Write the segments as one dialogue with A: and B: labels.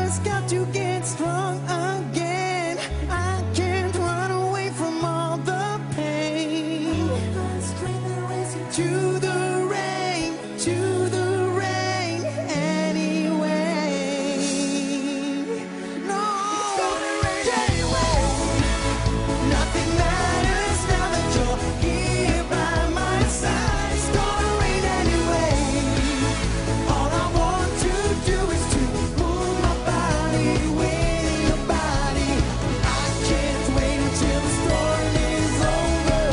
A: just got to get strong again. I can't run away from all the pain. To the rain, to the rain, anyway. No, it's gonna rain anyway. Nothing matters now that you're here by my side. It's gonna rain anyway. All I want to do is to move my body with your body. I can't wait until the storm is over.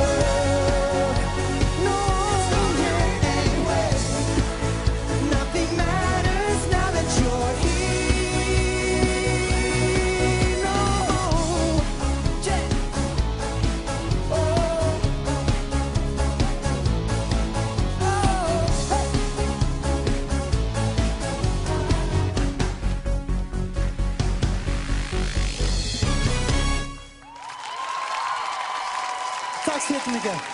A: No, it's gonna rain anyway. Nothing matters now that you're here. No, yeah. Tack så jättemycket.